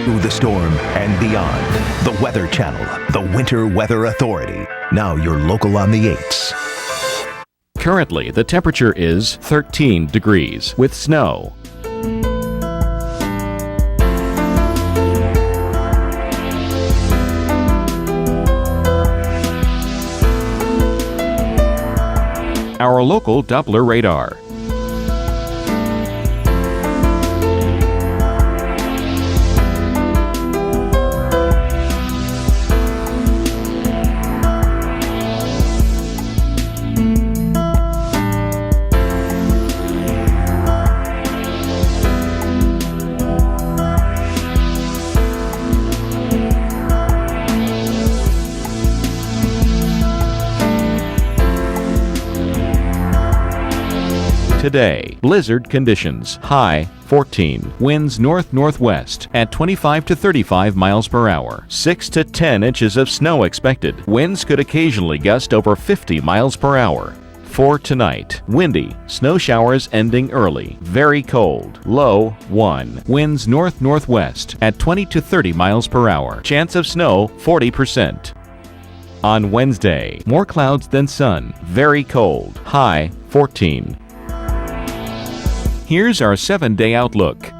through the storm and beyond. The Weather Channel, the Winter Weather Authority. Now you're local on the 8's. Currently, the temperature is 13 degrees with snow. Our local Doppler radar. Today, blizzard conditions, high 14, winds north-northwest at 25 to 35 miles per hour, 6 to 10 inches of snow expected. Winds could occasionally gust over 50 miles per hour. For tonight, windy, snow showers ending early, very cold, low 1, winds north-northwest at 20 to 30 miles per hour, chance of snow 40%. On Wednesday, more clouds than sun, very cold, high 14. Here's our 7-day outlook.